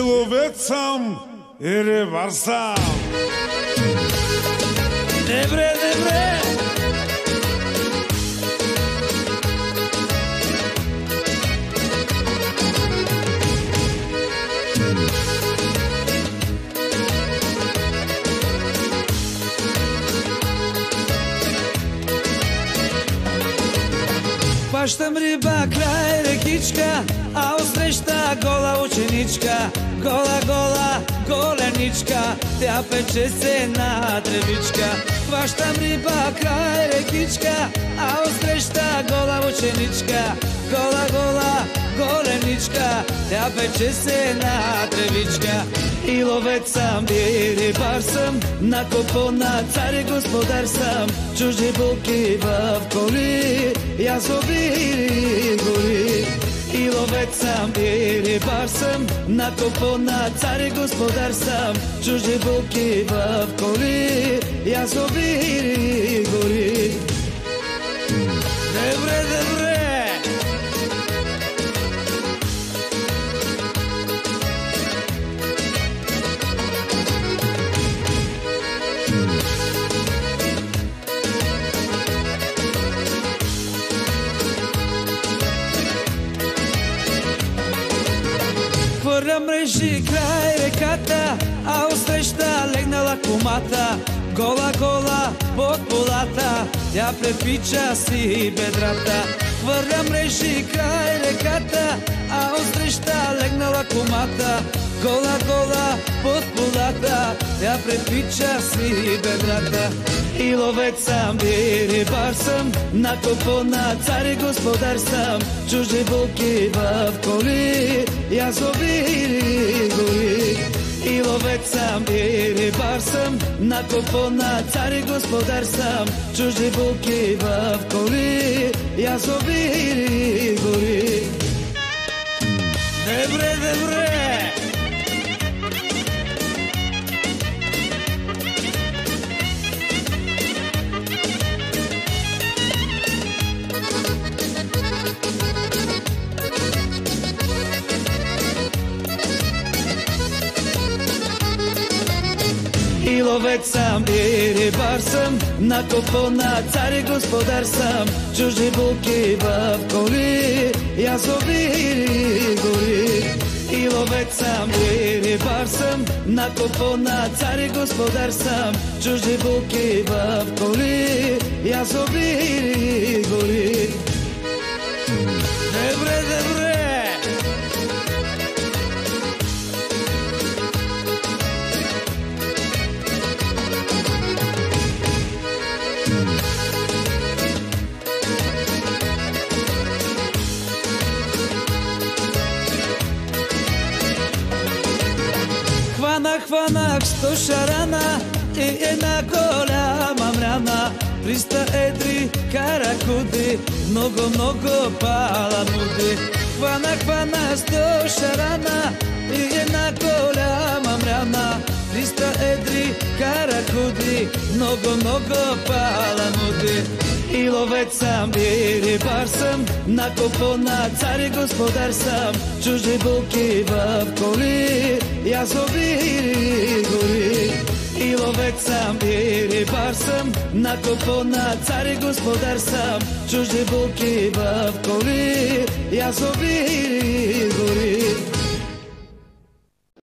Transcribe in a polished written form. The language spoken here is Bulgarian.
ловец съм, и рибар съм. Добре, добре. Хващам риба край рекичка, а отсреща гола ученичка. Гола, гола, голеничка, тя пече се на тревичка. Хващам риба край рекичка, а отсреща гола ученичка. Гола, гола, голеничка, тя пече се на тревичка. И ловец съм, и рибар съм, на купона цар и господар съм. Чужди булки в коли, язовири гори. И ловец съм, и рибар съм, на купона цар и господар съм. Чужди булки в коли, язовири гори. Добре, добре. Хвърля мрежи край реката, а отсреща легнала кумата. Гола, гола под полата, тя препича си бедрата. Хвърля мрежи край реката, а отсреща легнала кумата. Гола, гола под полата, тя препича си бедрата. И ловец съм, и рибар съм, на купона цар и господар съм. Чужди булки в коли, язовири гори. И ловец съм, и рибар съм, на купона цар и господар съм. Чужди булки в коли, язовири гори. Добре, добре. И ловец съм, и рибар съм, на купона цар и господар съм. Чужди булки в коли, язовири гори. И ловец съм, и рибар съм, на купона цар и господар съм. Чужди булки в коли, язовири гори. Добре, добре. Хванах 100 шарана и една голяма мряна. 300 едри каракуди, много, много паламуди. Хванах 100 шарана и една голяма мряна. 300 едри каракуди, много, много паламуди. И ловец съм, и рибар съм, на купона цар и господар съм. Чужди булки в коли, язовири гори. И ловец съм, и рибар съм, на купона цар и господар съм. Чужди булки в коли, язовири